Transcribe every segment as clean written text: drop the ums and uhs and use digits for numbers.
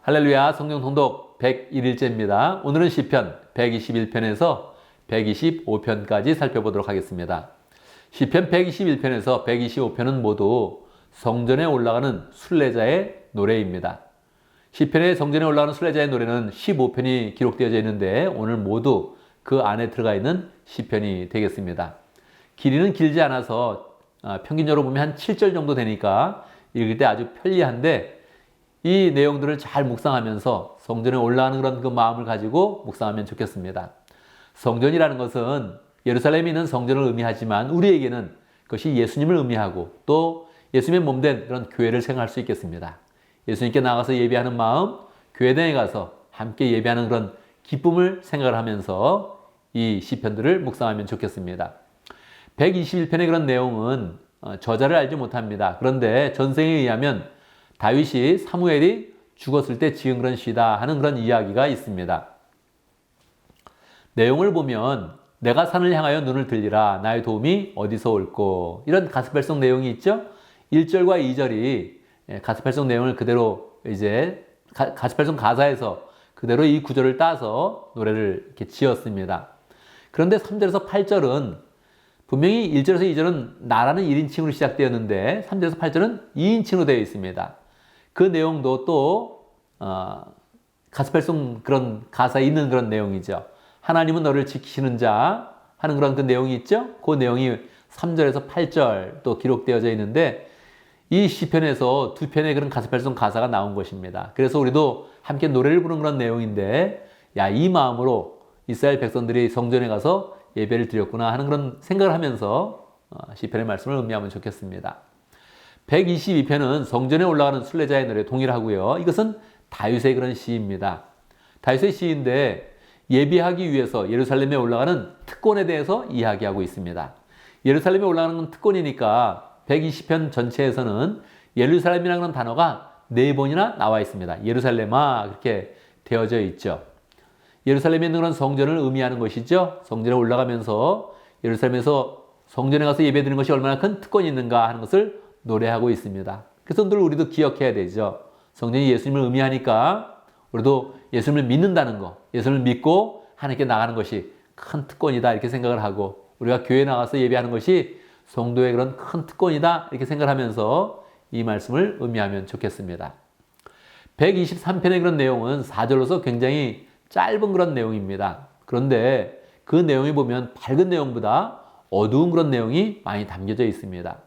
할렐루야, 성경 통독 101일째입니다. 오늘은 시편 121편에서 125편까지 살펴보도록 하겠습니다. 시편 121편에서 125편은 모두 성전에 올라가는 순례자의 노래입니다. 시편의 성전에 올라가는 순례자의 노래는 15편이 기록되어져 있는데 오늘 모두 그 안에 들어가 있는 시편이 되겠습니다. 길이는 길지 않아서 평균적으로 보면 한 7절 정도 되니까 읽을 때 아주 편리한데 이 내용들을 잘 묵상하면서 성전에 올라가는 그런 그 마음을 가지고 묵상하면 좋겠습니다. 성전이라는 것은 예루살렘에 있는 성전을 의미하지만 우리에게는 그것이 예수님을 의미하고 또 예수님의 몸된 그런 교회를 생각할 수 있겠습니다. 예수님께 나가서 예배하는 마음, 교회당에 가서 함께 예배하는 그런 기쁨을 생각을 하면서 이 시편들을 묵상하면 좋겠습니다. 121편의 그런 내용은 저자를 알지 못합니다. 그런데 전생에 의하면 다윗이 사무엘이 죽었을 때 지은 그런 시다 하는 그런 이야기가 있습니다. 내용을 보면 내가 산을 향하여 눈을 들리라 나의 도움이 어디서 올꼬 이런 가스펠송 내용이 있죠. 1절과 2절이 가스펠송 내용을 그대로 이제 가스펠송 가사에서 그대로 이 구절을 따서 노래를 이렇게 지었습니다. 그런데 3절에서 8절은 분명히 1절에서 2절은 나라는 1인칭으로 시작되었는데 3절에서 8절은 2인칭으로 되어 있습니다. 그 내용도 또 가스펠송 그런 가사에 있는 그런 내용이죠. 하나님은 너를 지키시는 자 하는 그런 그 내용이 있죠. 그 내용이 3절에서 8절 또 기록되어져 있는데 이 시편에서 두 편의 그런 가스펠송 가사가 나온 것입니다. 그래서 우리도 함께 노래를 부르는 그런 내용인데 이 마음으로 이스라엘 백성들이 성전에 가서 예배를 드렸구나 하는 그런 생각을 하면서 시편의 말씀을 음미하면 좋겠습니다. 122편은 성전에 올라가는 순례자의 노래 동일하고요. 이것은 다윗의 그런 시입니다. 다윗의 시인데 예배하기 위해서 예루살렘에 올라가는 특권에 대해서 이야기하고 있습니다. 예루살렘에 올라가는 건 특권이니까 120편 전체에서는 예루살렘이라는 그런 단어가 4번이나 나와 있습니다. 예루살렘아 그렇게 되어져 있죠. 예루살렘에 있는 그런 성전을 의미하는 것이죠. 성전에 올라가면서 예루살렘에서 성전에 가서 예배드리는 것이 얼마나 큰 특권이 있는가 하는 것을 노래하고 있습니다. 그래서 늘 우리도 기억해야 되죠. 성전이 예수님을 의미하니까 우리도 예수님을 믿는다는 거, 예수님을 믿고 하나님께 나가는 것이 큰 특권이다 이렇게 생각을 하고 우리가 교회에 나가서 예배하는 것이 성도의 그런 큰 특권이다 이렇게 생각을 하면서 이 말씀을 의미하면 좋겠습니다. 123편의 그런 내용은 4절로서 굉장히 짧은 그런 내용입니다. 그런데 그 내용에 보면 밝은 내용보다 어두운 그런 내용이 많이 담겨져 있습니다.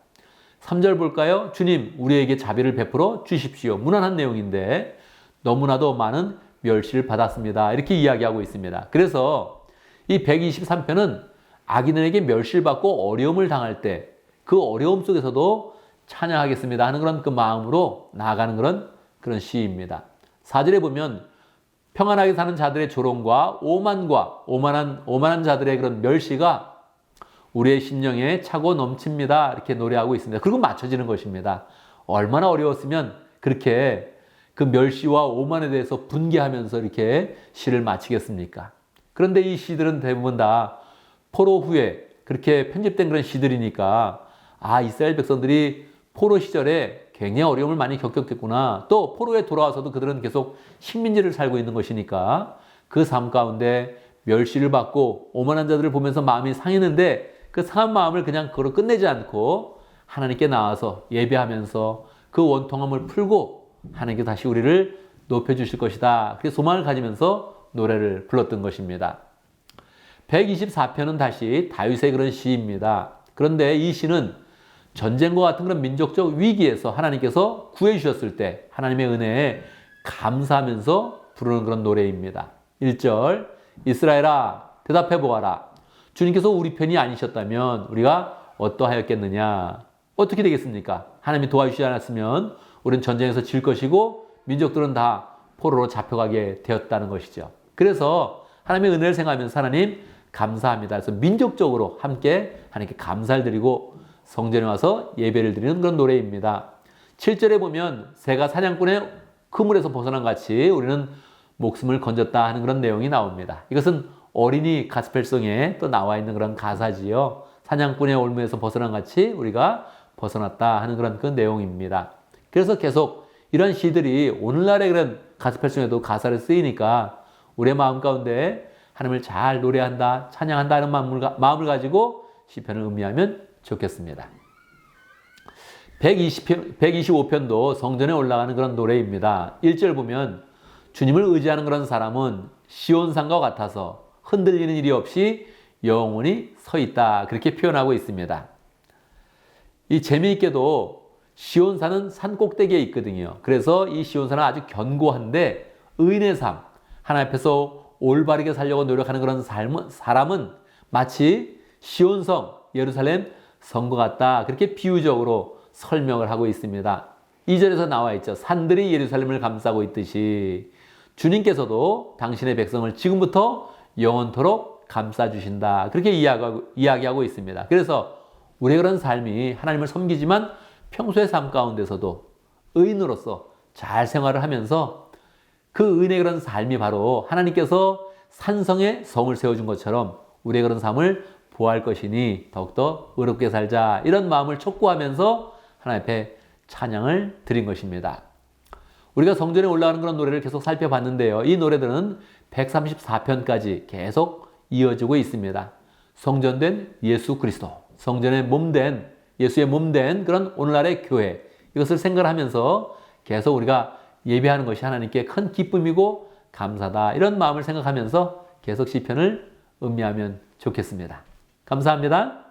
3절 볼까요? 주님 우리에게 자비를 베풀어 주십시오. 무난한 내용인데 너무나도 많은 멸시를 받았습니다. 이렇게 이야기하고 있습니다. 그래서 이 123편은 악인에게 멸시를 받고 어려움을 당할 때 그 어려움 속에서도 찬양하겠습니다 하는 그런 그 마음으로 나아가는 그런 시입니다. 4절에 보면 평안하게 사는 자들의 조롱과 오만한 자들의 그런 멸시가 우리의 심령에 차고 넘칩니다. 이렇게 노래하고 있습니다. 그리고 맞춰지는 것입니다. 얼마나 어려웠으면 그렇게 그 멸시와 오만에 대해서 분개하면서 이렇게 시를 마치겠습니까? 그런데 이 시들은 대부분 다 포로 후에 그렇게 편집된 그런 시들이니까 이스라엘 백성들이 포로 시절에 굉장히 어려움을 많이 겪었겠구나. 또 포로에 돌아와서도 그들은 계속 식민지를 살고 있는 것이니까 그 삶 가운데 멸시를 받고 오만한 자들을 보면서 마음이 상했는데 그 상한 마음을 그냥 그걸로 끝내지 않고 하나님께 나와서 예배하면서 그 원통함을 풀고 하나님께 다시 우리를 높여주실 것이다. 그렇게 소망을 가지면서 노래를 불렀던 것입니다. 124편은 다시 다윗의 그런 시입니다. 그런데 이 시는 전쟁과 같은 그런 민족적 위기에서 하나님께서 구해주셨을 때 하나님의 은혜에 감사하면서 부르는 그런 노래입니다. 1절 이스라엘아 대답해 보아라. 주님께서 우리 편이 아니셨다면 우리가 어떠하였겠느냐. 어떻게 되겠습니까? 하나님이 도와주시지 않았으면 우리는 전쟁에서 질 것이고 민족들은 다 포로로 잡혀가게 되었다는 것이죠. 그래서 하나님의 은혜를 생각하면서 하나님 감사합니다. 그래서 민족적으로 함께 하나님께 감사를 드리고 성전에 와서 예배를 드리는 그런 노래입니다. 7절에 보면 새가 사냥꾼의 그물에서 벗어난 같이 우리는 목숨을 건졌다 하는 그런 내용이 나옵니다. 이것은 어린이 가스펠송에 또 나와 있는 그런 가사지요. 사냥꾼의 올무에서 벗어난 같이 우리가 벗어났다 하는 그런 그 내용입니다. 그래서 계속 이런 시들이 오늘날의 그런 가스펠 중에도 가사를 쓰이니까 우리의 마음 가운데 하나님을 잘 노래한다, 찬양한다 하는 마음을 가지고 시편을 음미하면 좋겠습니다. 125편도 성전에 올라가는 그런 노래입니다. 1절 보면 주님을 의지하는 그런 사람은 시온산과 같아서 흔들리는 일이 없이 영원히 서 있다. 그렇게 표현하고 있습니다. 이 재미있게도 시온산은 산 꼭대기에 있거든요. 그래서 이 시온산은 아주 견고한데 의인의 삶, 하나님 앞에서 올바르게 살려고 노력하는 그런 사람은 마치 시온성, 예루살렘 성과 같다. 그렇게 비유적으로 설명을 하고 있습니다. 2절에서 나와 있죠. 산들이 예루살렘을 감싸고 있듯이 주님께서도 당신의 백성을 지금부터 영원토록 감싸주신다. 그렇게 이야기하고 있습니다. 그래서 우리의 그런 삶이 하나님을 섬기지만 평소의 삶 가운데서도 의인으로서 잘 생활을 하면서 그 의인의 그런 삶이 바로 하나님께서 산성에 성을 세워준 것처럼 우리의 그런 삶을 보호할 것이니 더욱더 의롭게 살자. 이런 마음을 촉구하면서 하나님 앞에 찬양을 드린 것입니다. 우리가 성전에 올라가는 그런 노래를 계속 살펴봤는데요. 이 노래들은 134편까지 계속 이어지고 있습니다. 성전된 예수 그리스도, 성전의 몸된 예수의 몸된 그런 오늘날의 교회, 이것을 생각하면서 계속 우리가 예배하는 것이 하나님께 큰 기쁨이고 감사다. 이런 마음을 생각하면서 계속 시편을 음미하면 좋겠습니다. 감사합니다.